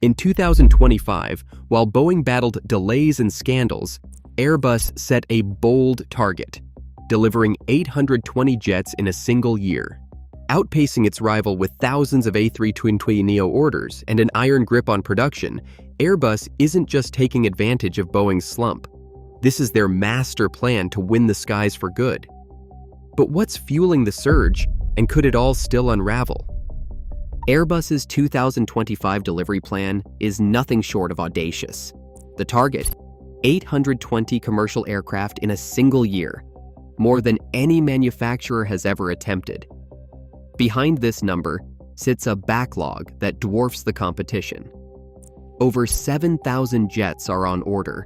In 2025, while Boeing battled delays and scandals, Airbus set a bold target, delivering 820 jets in a single year. Outpacing its rival with thousands of A320neo orders and an iron grip on production, Airbus isn't just taking advantage of Boeing's slump. This is their master plan to win the skies for good. But what's fueling the surge, and could it all still unravel? Airbus's 2025 delivery plan is nothing short of audacious. The target: 820 commercial aircraft in a single year, more than any manufacturer has ever attempted. Behind this number sits a backlog that dwarfs the competition. Over 7,000 jets are on order,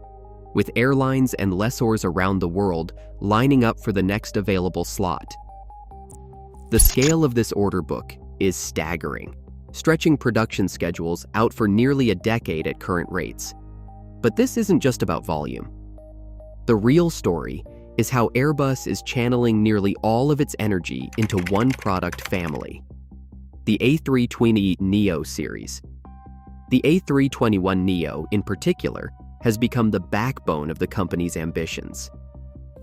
with airlines and lessors around the world lining up for the next available slot. The scale of this order book is staggering, stretching production schedules out for nearly a decade at current rates. But this isn't just about volume. The real story is how Airbus is channeling nearly all of its energy into one product family: the A320neo series. The A321neo, in particular, has become the backbone of the company's ambitions.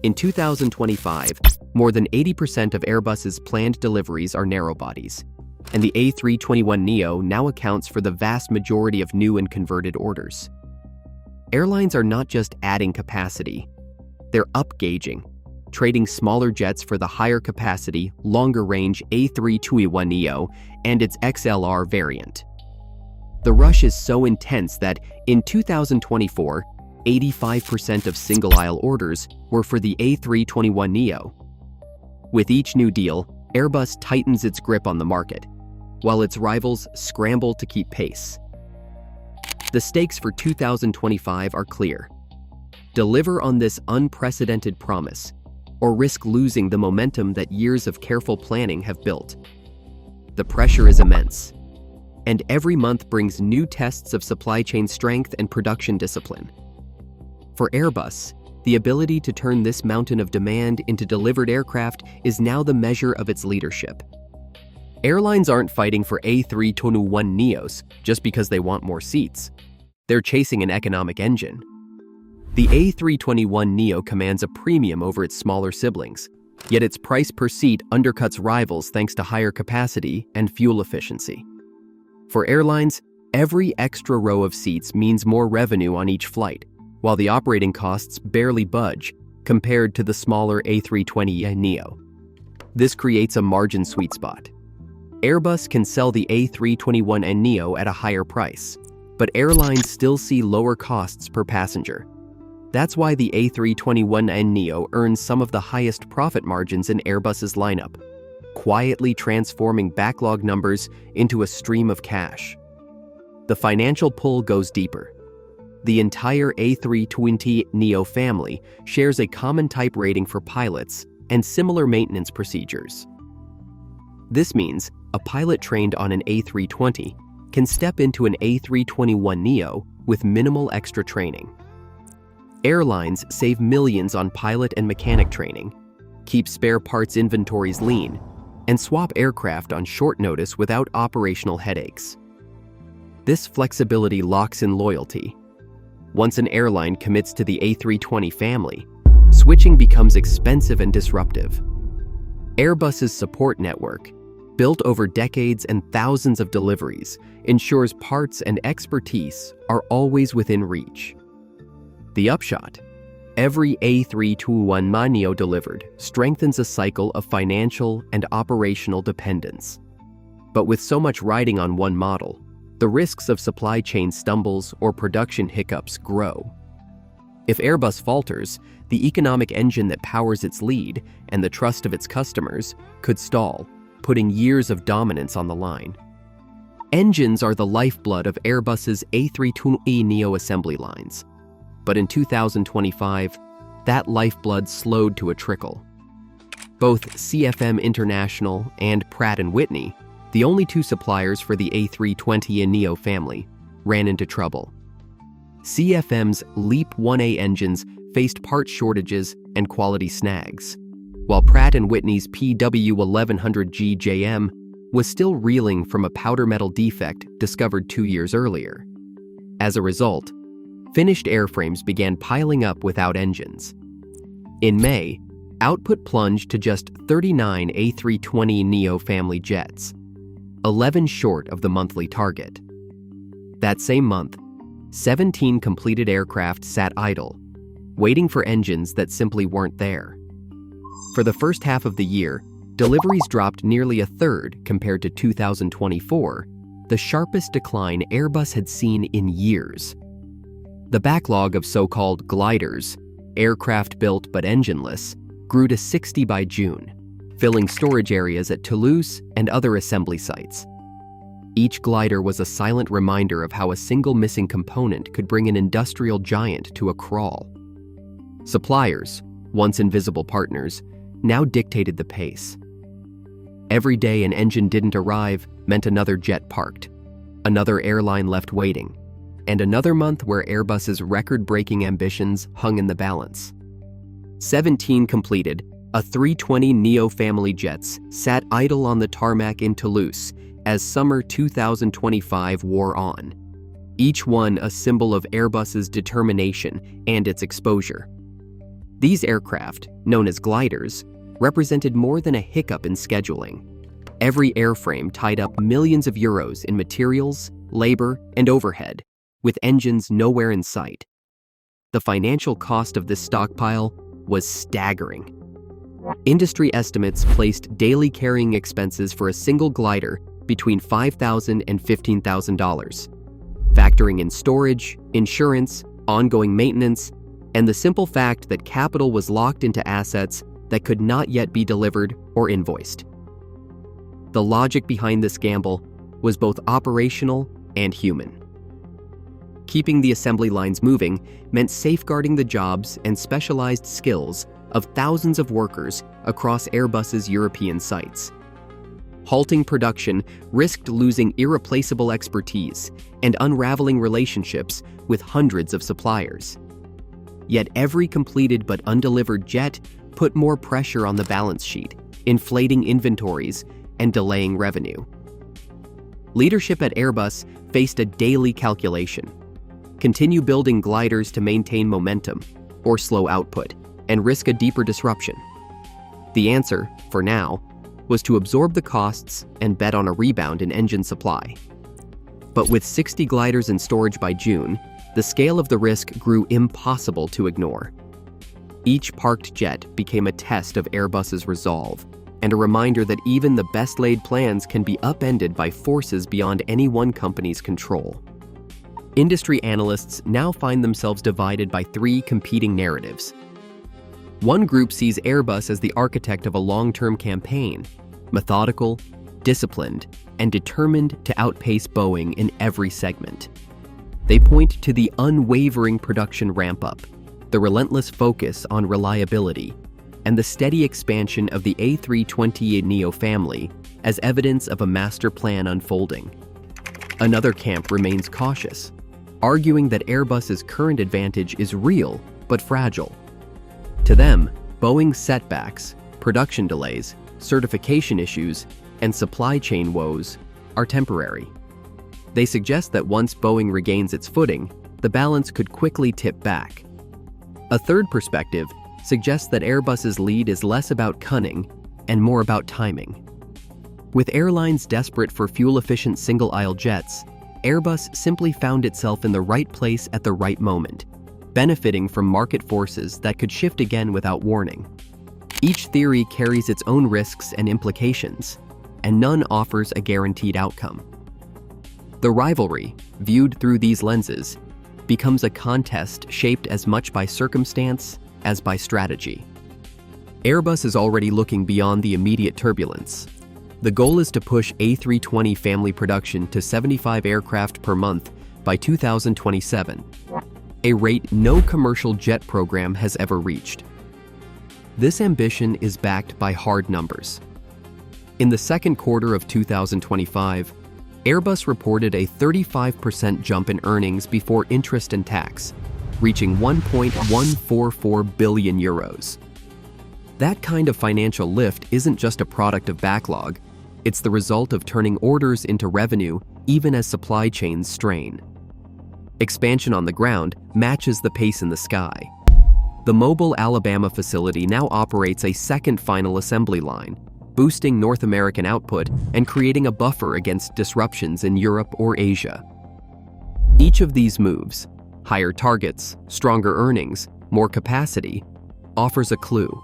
In 2025, more than 80% of Airbus's planned deliveries are narrow-bodies, and the A321neo now accounts for the vast majority of new and converted orders. Airlines are not just adding capacity, they're upgauging, trading smaller jets for the higher capacity, longer range A321neo and its XLR variant. The rush is so intense that in 2024, 85% of single-aisle orders were for the A321neo. With each new deal, Airbus tightens its grip on the market, while its rivals scramble to keep pace. The stakes for 2025 are clear. Deliver on this unprecedented promise, or risk losing the momentum that years of careful planning have built. The pressure is immense, and every month brings new tests of supply chain strength and production discipline. For Airbus, the ability to turn this mountain of demand into delivered aircraft is now the measure of its leadership. Airlines aren't fighting for A321neos just because they want more seats. They're chasing an economic engine. The A321neo commands a premium over its smaller siblings, yet its price per seat undercuts rivals thanks to higher capacity and fuel efficiency. For airlines, every extra row of seats means more revenue on each flight, while the operating costs barely budge compared to the smaller A320neo. This creates a margin sweet spot. Airbus can sell the A321neo at a higher price, but airlines still see lower costs per passenger. That's why the A321neo earns some of the highest profit margins in Airbus's lineup, quietly transforming backlog numbers into a stream of cash. The financial pull goes deeper. The entire A320neo family shares a common type rating for pilots and similar maintenance procedures. This means a pilot trained on an A320 can step into an A321neo with minimal extra training. Airlines save millions on pilot and mechanic training, keep spare parts inventories lean, and swap aircraft on short notice without operational headaches. This flexibility locks in loyalty. Once an airline commits to the A320 family, switching becomes expensive and disruptive. Airbus's support network, built over decades and thousands of deliveries, ensures parts and expertise are always within reach. The upshot: every A321neo delivered strengthens a cycle of financial and operational dependence. But with so much riding on one model, the risks of supply chain stumbles or production hiccups grow. If Airbus falters, the economic engine that powers its lead and the trust of its customers could stall, putting years of dominance on the line. Engines are the lifeblood of Airbus's A320neo assembly lines. But in 2025, that lifeblood slowed to a trickle. Both CFM International and Pratt & Whitney, the only two suppliers for the A320neo family, ran into trouble. CFM's LEAP 1A engines faced part shortages and quality snags, while Pratt & Whitney's PW1100G JM was still reeling from a powder metal defect discovered 2 years earlier. As a result, finished airframes began piling up without engines. In May, output plunged to just 39 A320neo family jets, 11 short of the monthly target. That same month, 17 completed aircraft sat idle, waiting for engines that simply weren't there. For the first half of the year, deliveries dropped nearly a third compared to 2024, the sharpest decline Airbus had seen in years. The backlog of so-called gliders, aircraft built but engineless, grew to 60 by June, filling storage areas at Toulouse and other assembly sites. Each glider was a silent reminder of how a single missing component could bring an industrial giant to a crawl. Suppliers, once invisible partners, now dictated the pace. Every day an engine didn't arrive meant another jet parked, another airline left waiting, and another month where Airbus's record-breaking ambitions hung in the balance. 17 completed, A320neo family jets sat idle on the tarmac in Toulouse as summer 2025 wore on, each one a symbol of Airbus's determination and its exposure. These aircraft, known as gliders, represented more than a hiccup in scheduling. Every airframe tied up millions of euros in materials, labor, and overhead, with engines nowhere in sight. The financial cost of this stockpile was staggering. Industry estimates placed daily carrying expenses for a single glider between $5,000 and $15,000, factoring in storage, insurance, ongoing maintenance, and the simple fact that capital was locked into assets that could not yet be delivered or invoiced. The logic behind this gamble was both operational and human. Keeping the assembly lines moving meant safeguarding the jobs and specialized skills of thousands of workers across Airbus's European sites. Halting production risked losing irreplaceable expertise and unraveling relationships with hundreds of suppliers. Yet every completed but undelivered jet put more pressure on the balance sheet, inflating inventories and delaying revenue. Leadership at Airbus faced a daily calculation: continue building gliders to maintain momentum, or slow output and risk a deeper disruption. The answer, for now, was to absorb the costs and bet on a rebound in engine supply. But with 60 gliders in storage by June, the scale of the risk grew impossible to ignore. Each parked jet became a test of Airbus's resolve, and a reminder that even the best-laid plans can be upended by forces beyond any one company's control. Industry analysts now find themselves divided by three competing narratives. One group sees Airbus as the architect of a long-term campaign, methodical, disciplined, and determined to outpace Boeing in every segment. They point to the unwavering production ramp-up, the relentless focus on reliability, and the steady expansion of the A320neo family as evidence of a master plan unfolding. Another camp remains cautious, arguing that Airbus's current advantage is real but fragile. To them, Boeing's setbacks, production delays, certification issues, and supply chain woes are temporary. They suggest that once Boeing regains its footing, the balance could quickly tip back. A third perspective suggests that Airbus's lead is less about cunning and more about timing. With airlines desperate for fuel-efficient single-aisle jets, Airbus simply found itself in the right place at the right moment, benefiting from market forces that could shift again without warning. Each theory carries its own risks and implications, and none offers a guaranteed outcome. The rivalry, viewed through these lenses, becomes a contest shaped as much by circumstance as by strategy. Airbus is already looking beyond the immediate turbulence. The goal is to push A320 family production to 75 aircraft per month by 2027, a rate no commercial jet program has ever reached. This ambition is backed by hard numbers. In the second quarter of 2025, Airbus reported a 35% jump in earnings before interest and tax, reaching 1.144 billion euros. That kind of financial lift isn't just a product of backlog, it's the result of turning orders into revenue even as supply chains strain. Expansion on the ground matches the pace in the sky. The Mobile, Alabama facility now operates a second final assembly line, boosting North American output and creating a buffer against disruptions in Europe or Asia. Each of these moves, higher targets, stronger earnings, more capacity, offers a clue.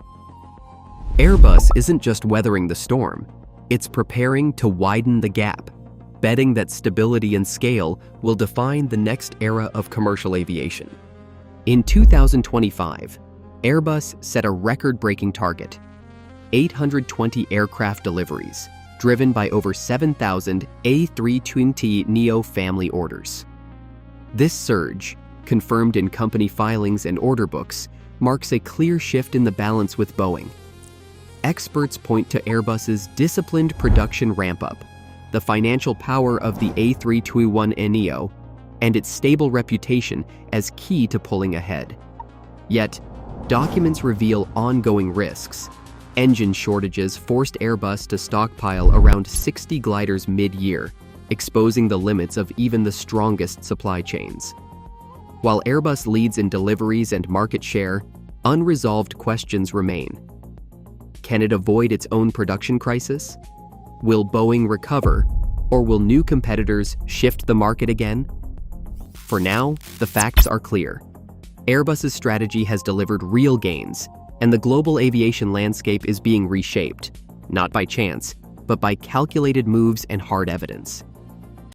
Airbus isn't just weathering the storm, it's preparing to widen the gap, betting that stability and scale will define the next era of commercial aviation. In 2025, Airbus set a record-breaking target: 820 aircraft deliveries, driven by over 7,000 A320neo family orders. This surge, confirmed in company filings and order books, marks a clear shift in the balance with Boeing. Experts point to Airbus's disciplined production ramp-up, the financial power of the A321neo, and its stable reputation as key to pulling ahead. Yet, documents reveal ongoing risks. Engine shortages forced Airbus to stockpile around 60 gliders mid-year, exposing the limits of even the strongest supply chains. While Airbus leads in deliveries and market share, unresolved questions remain. Can it avoid its own production crisis? Will Boeing recover, or will new competitors shift the market again? For now, the facts are clear. Airbus's strategy has delivered real gains, and the global aviation landscape is being reshaped, not by chance, but by calculated moves and hard evidence.